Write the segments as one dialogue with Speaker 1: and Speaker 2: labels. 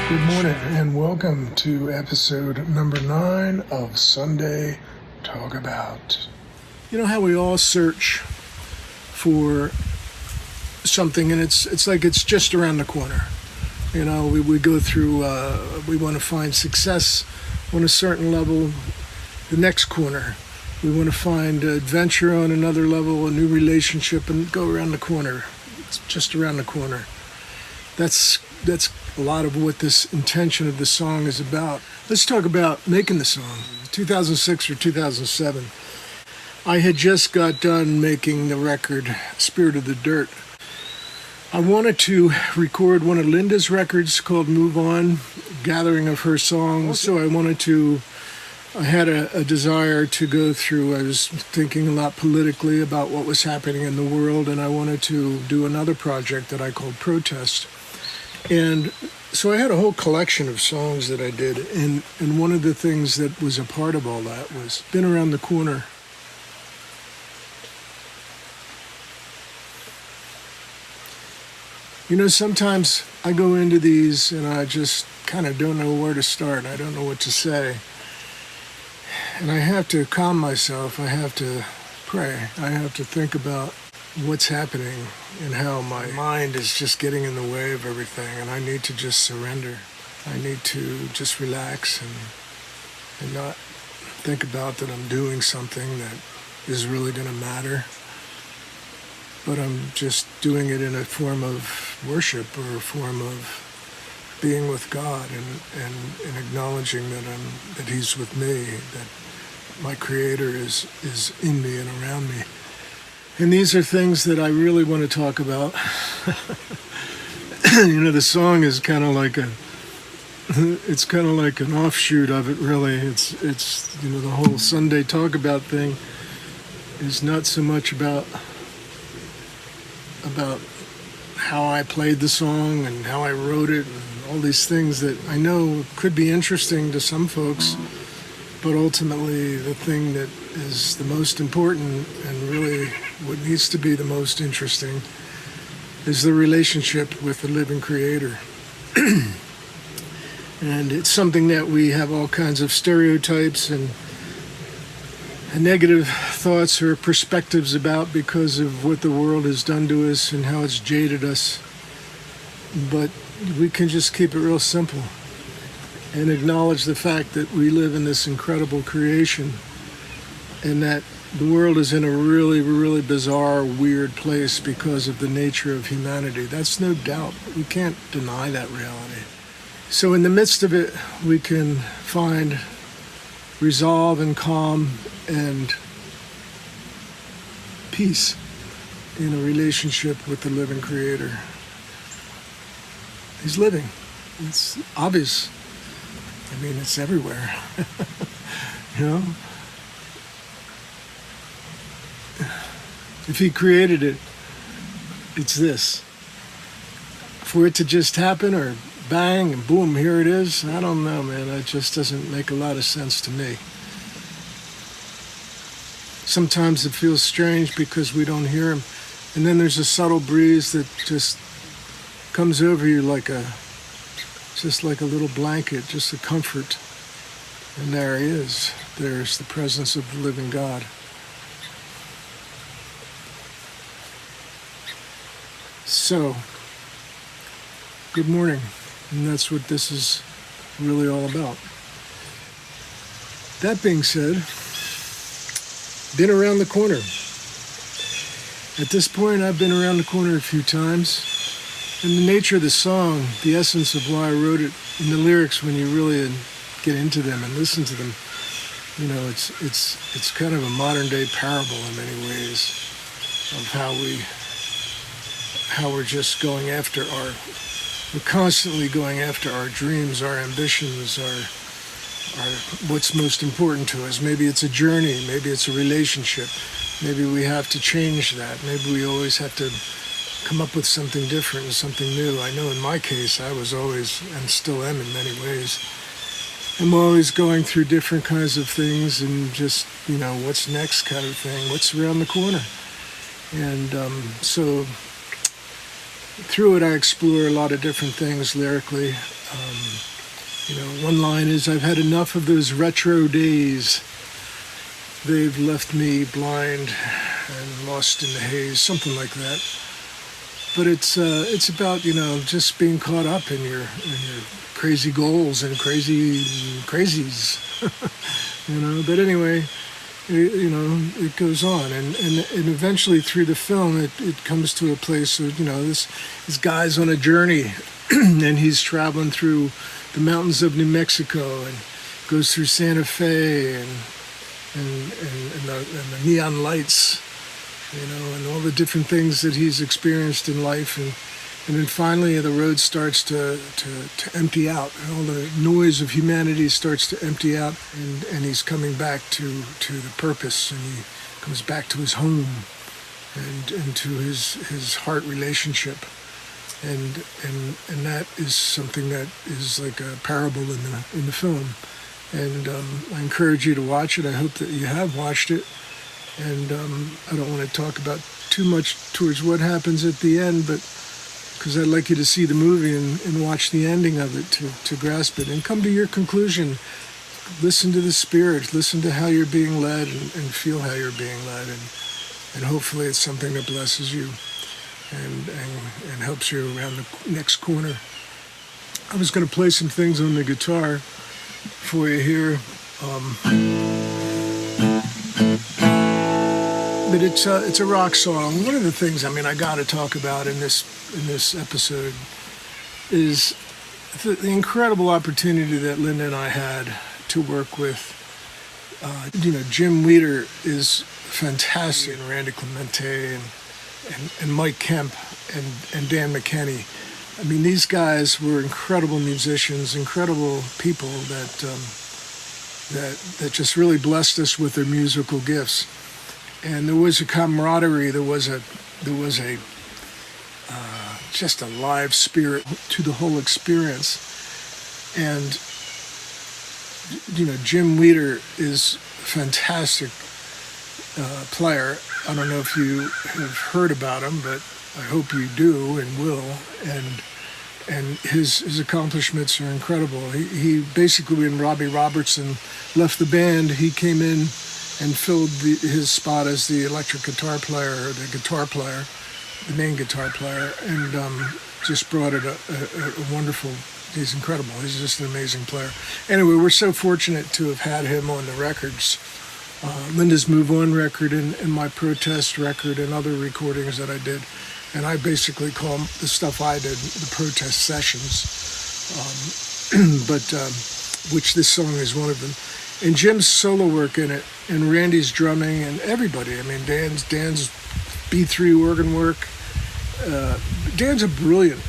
Speaker 1: Good morning and welcome to episode number 9 of Sunday Talk About. You know how we all search for something and it's like it's just around the corner. You know, we go through, we want to find success on a certain level, the next corner. We want to find adventure on another level, a new relationship, and go around the corner. It's just around the corner. That's a lot of what this intention of the song is about. Let's talk about making the song. 2006 or 2007. I had just got done making the record Spirit of the Dirt. I wanted to record one of Linda's records called Move On, gathering of her songs. So I had a desire to go through, I was thinking a lot politically about what was happening in the world, and I wanted to do another project that I called Protest. And so I had a whole collection of songs that I did, and one of the things that was a part of all that was Been Around the Corner. You know, sometimes I go into these and I just kind of don't know where to start. I don't know what to say. And I have to calm myself. I have to pray. I have to think about what's happening and how my mind is just getting in the way of everything, and I need to just surrender. I need to just relax and not think about that I'm doing something that is really going to matter, but I'm just doing it in a form of worship or a form of being with God and acknowledging that He's with me, that my Creator is in me and around me. And these are things that I really want to talk about. You know, the song is kind of like it's kind of like an offshoot of it, really. It's you know, the whole Sunday Talk About thing is not so much about how I played the song and how I wrote it and all these things that I know could be interesting to some folks, but ultimately the thing that is the most important and really what needs to be the most interesting is the relationship with the living Creator. And it's something that we have all kinds of stereotypes and negative thoughts or perspectives about because of what the world has done to us and how it's jaded us. But we can just keep it real simple and acknowledge the fact that we live in this incredible creation and that the world is in a really, really bizarre, weird place because of the nature of humanity. That's no doubt. We can't deny that reality. So in the midst of it, we can find resolve and calm and peace in a relationship with the living Creator. He's living. It's obvious. I mean, it's everywhere. You know? If He created it, it's this. For it to just happen or bang and boom, here it is, I don't know, man. It just doesn't make a lot of sense to me. Sometimes it feels strange because we don't hear Him. And then there's a subtle breeze that just comes over you just like a little blanket, just a comfort. And there He is. There's the presence of the living God. So, good morning. And that's what this is really all about. That being said, been around the corner. At this point, I've been around the corner a few times. And the nature of the song, the essence of why I wrote it, in the lyrics, when you really get into them and listen to them, you know, it's kind of a modern day parable in many ways of how we're just going after we're constantly going after our dreams, our ambitions, our what's most important to us. Maybe it's a journey, maybe it's a relationship, maybe we have to change that, maybe we always have to come up with something different and something new. I know in my case, I was always, and still am in many ways, I'm always going through different kinds of things and just, you know, what's next kind of thing, what's around the corner. And so through it, I explore a lot of different things lyrically. One line is, "I've had enough of those retro days. They've left me blind and lost in the haze," something like that. But it's about just being caught up in your crazy goals and crazies. But anyway, it goes on, and eventually through the film, it comes to a place of this guy's on a journey, and he's traveling through the mountains of New Mexico and goes through Santa Fe and the neon lights, and all the different things that he's experienced in life, and then finally the road starts to empty out, and all the noise of humanity starts to empty out, and he's coming back to the purpose, and he comes back to his home and to his heart relationship, and that is something that is like a parable in the film. And I encourage you to watch it. I hope that you have watched it. And I don't want to talk about too much towards what happens at the end, but because I'd like you to see the movie and watch the ending of it to grasp it and come to your conclusion. Listen to the spirit. Listen to how you're being led and feel how you're being led. And hopefully it's something that blesses you and helps you around the next corner. I was going to play some things on the guitar for you here. But it's a rock song. One of the things I got to talk about in this episode is the incredible opportunity that Linda and I had to work with. Jim Weider is fantastic, and Randy Clemente and Mike Kemp and Dan McKenney. These guys were incredible musicians, incredible people that just really blessed us with their musical gifts. And there was a camaraderie. There was just a live spirit to the whole experience. And Jim Weider is a fantastic player. I don't know if you have heard about him, but I hope you do and will. And his accomplishments are incredible. He basically, when Robbie Robertson left the band, he came in and filled his spot as the electric guitar player, or the guitar player, the main guitar player, and just brought it a wonderful. He's incredible. He's just an amazing player. Anyway, we're so fortunate to have had him on the records. Linda's Move On record and my Protest record and other recordings that I did. And I basically call the stuff I did the protest sessions, which this song is one of them. And Jim's solo work in it, and Randy's drumming, and everybody. Dan's B3 organ work. Dan's a brilliant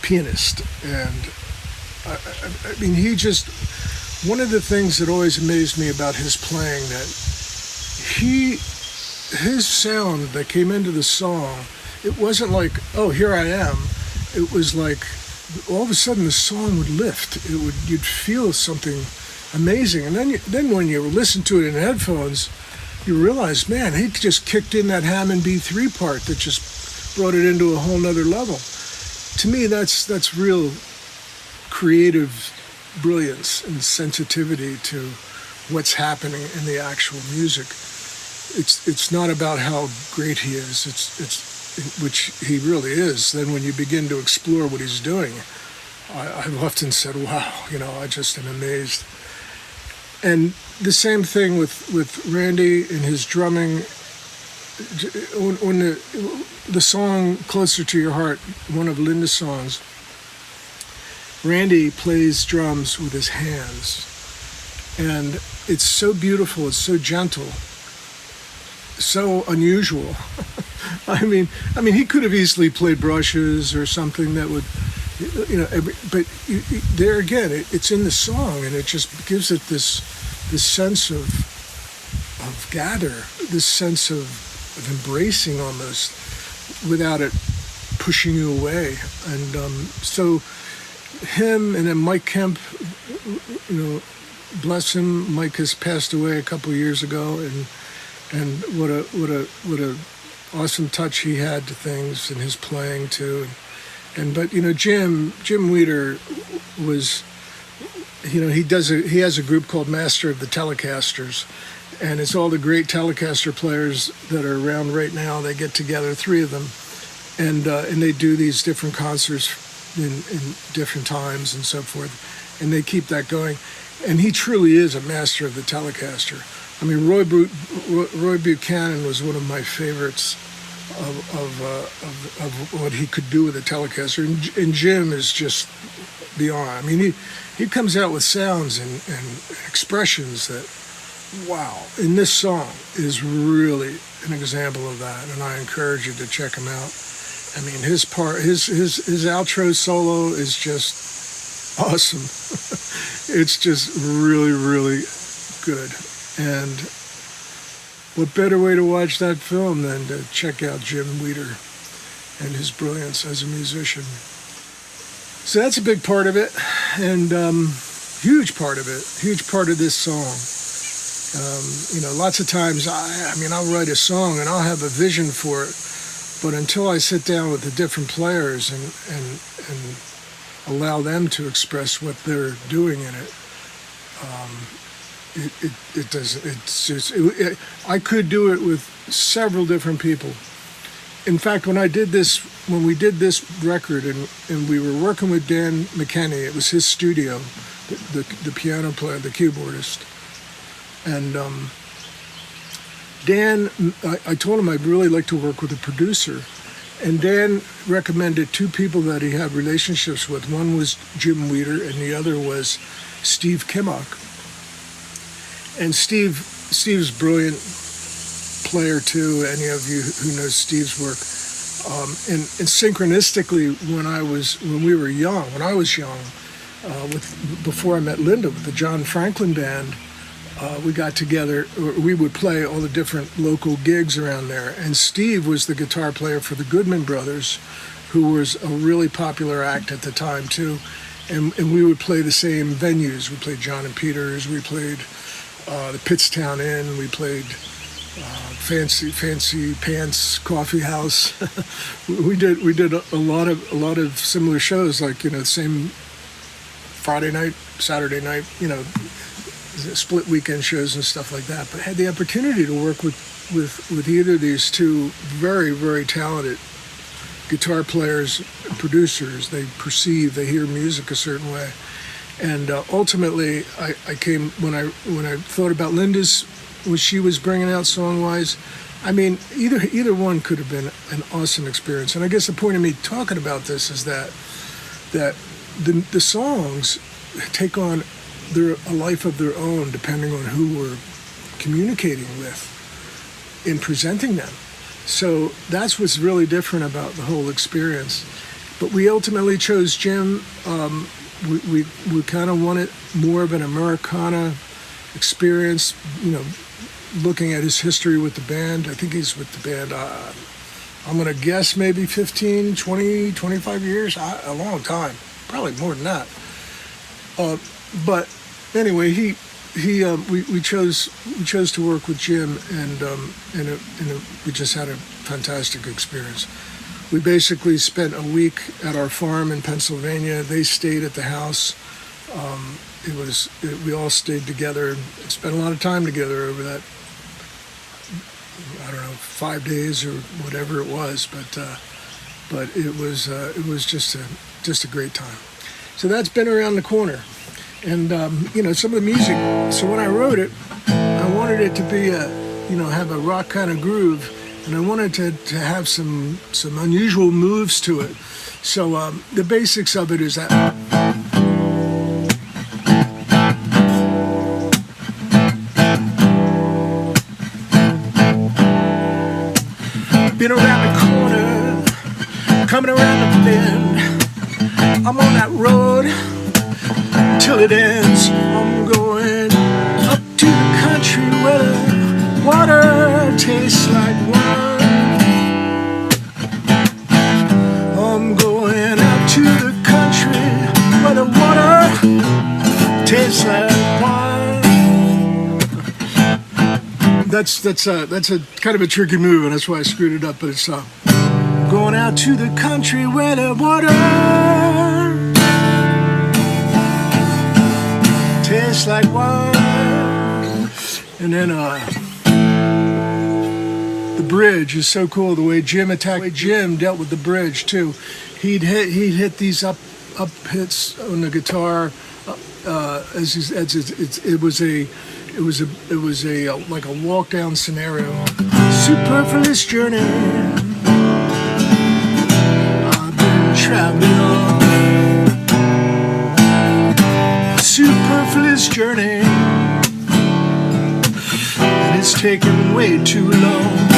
Speaker 1: pianist, and he just, one of the things that always amazed me about his playing, that his sound that came into the song, it wasn't like, oh, here I am. It was like all of a sudden the song would lift. You'd feel something amazing, and then when you listen to it in headphones, you realize, man, he just kicked in that Hammond B3 part that just brought it into a whole nother level. To me, that's real creative brilliance and sensitivity to what's happening in the actual music. It's not about how great he is, which he really is. Then when you begin to explore what he's doing, I've often said, wow, I just am amazed. And the same thing with Randy and his drumming. When the song Closer to Your Heart, one of Linda's songs, Randy plays drums with his hands. And it's so beautiful, it's so gentle, so unusual. He could have easily played brushes or something that would, but there again, it's in the song, and it just gives it this sense of gather, this sense of embracing almost, without it pushing you away. And so him, and then Mike Kemp, bless him, Mike has passed away a couple years ago, and what a awesome touch he had to things and his playing too. But Jim Weider was, he has a group called Master of the Telecasters, and it's all the great Telecaster players that are around right now. They get together, 3 of them, and they do these different concerts in different times and so forth, and they keep that going. And he truly is a master of the Telecaster. I mean, Roy Buchanan was one of my favorites of what he could do with a Telecaster, and Jim is just beyond. I mean, he comes out with sounds and expressions that, wow, and this song is really an example of that, and I encourage you to check him out. I mean, his outro solo is just awesome. It's just really, really good. And what better way to watch that film than to check out Jim Weider and his brilliance as a musician. So that's a big part of it, and huge part of this song. Lots of times, I'll write a song and I'll have a vision for it, but until I sit down with the different players and allow them to express what they're doing in it, it doesn't. It's just. I could do it with several different people. In fact, when we did this record, and we were working with Dan McKenney, it was his studio, the piano player, the keyboardist, and Dan, I told him I'd really like to work with a producer, and Dan recommended 2 people that he had relationships with. One was Jim Weider, and the other was Steve Kimmock. And Steve's a brilliant player too. Any of you who know Steve's work, and synchronistically, when I was young, before I met Linda with the John Franklin Band, we got together. We would play all the different local gigs around there, and Steve was the guitar player for the Goodman Brothers, who was a really popular act at the time too. And we would play the same venues. We played John and Peter's. We played the Pittstown Inn. We played Fancy Pants Coffee House. we did a lot of similar shows, like same Friday night, Saturday night, split weekend shows and stuff like that. But I had the opportunity to work with either of these 2 very, very talented guitar players, producers. They hear music a certain way. And ultimately, I came, when I thought about Linda's, what she was bringing out song-wise, I mean, either one could have been an awesome experience. And I guess the point of me talking about this is that the songs take on a life of their own, depending on who we're communicating with in presenting them. So that's what's really different about the whole experience. But we ultimately chose Jim. We kind of wanted more of an Americana experience, looking at his history with the band. I think he's with the band, I'm going to guess maybe 15, 20, 25 years, a long time, probably more than that. But anyway, we chose to work with Jim, and we just had a fantastic experience. We basically spent a week at our farm in Pennsylvania. They stayed at the house. We all stayed together and spent a lot of time together over that, 5 days or whatever it was. But it was just a great time. So that's been around the corner. And some of the music. So when I wrote it, I wanted it to be have a rock kind of groove. And I wanted to have some unusual moves to it. So the basics of it is that. Been around the corner, coming around the bend. I'm on that road till it ends. I'm going up to the country where the water tastes like wine. I'm going out to the country where the water tastes like wine. that's a kind of a tricky move, and that's why I screwed it up. But it's going out to the country where the water tastes like wine. And then the bridge is so cool. The way Jim dealt with the bridge too. He'd hit these up hits on the guitar. It was a like a walk down scenario. Superfluous journey I've been traveling on. Superfluous journey, and it's taken way too long.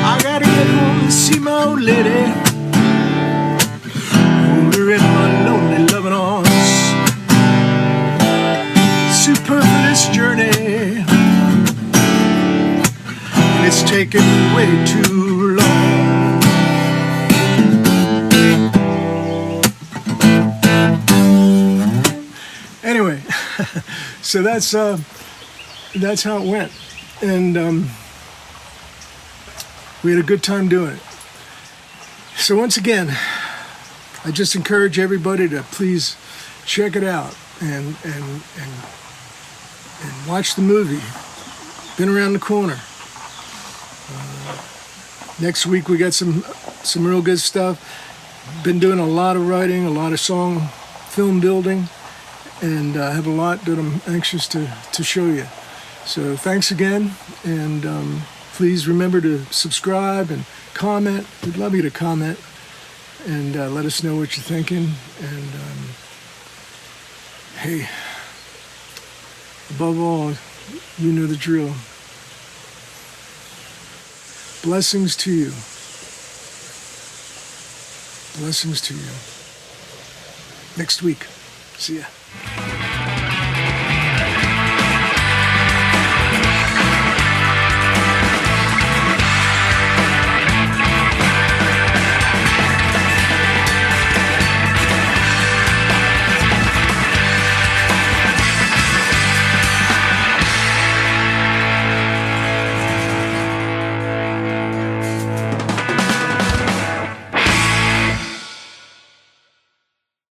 Speaker 1: I gotta get home and see my old lady, hold her in my lonely loving arms. Superfluous journey, and it's taken way too long. Anyway, so that's how it went, and we had a good time doing it. So once again, I just encourage everybody to please check it out and watch the movie. Been around the corner. Next week we got some real good stuff. Been doing a lot of writing, a lot of film building, and I have a lot that I'm anxious to show you. So thanks again, and please remember to subscribe and comment. We'd love you to comment and let us know what you're thinking. And hey, above all, you know the drill. Blessings to you. Blessings to you. Next week. See ya.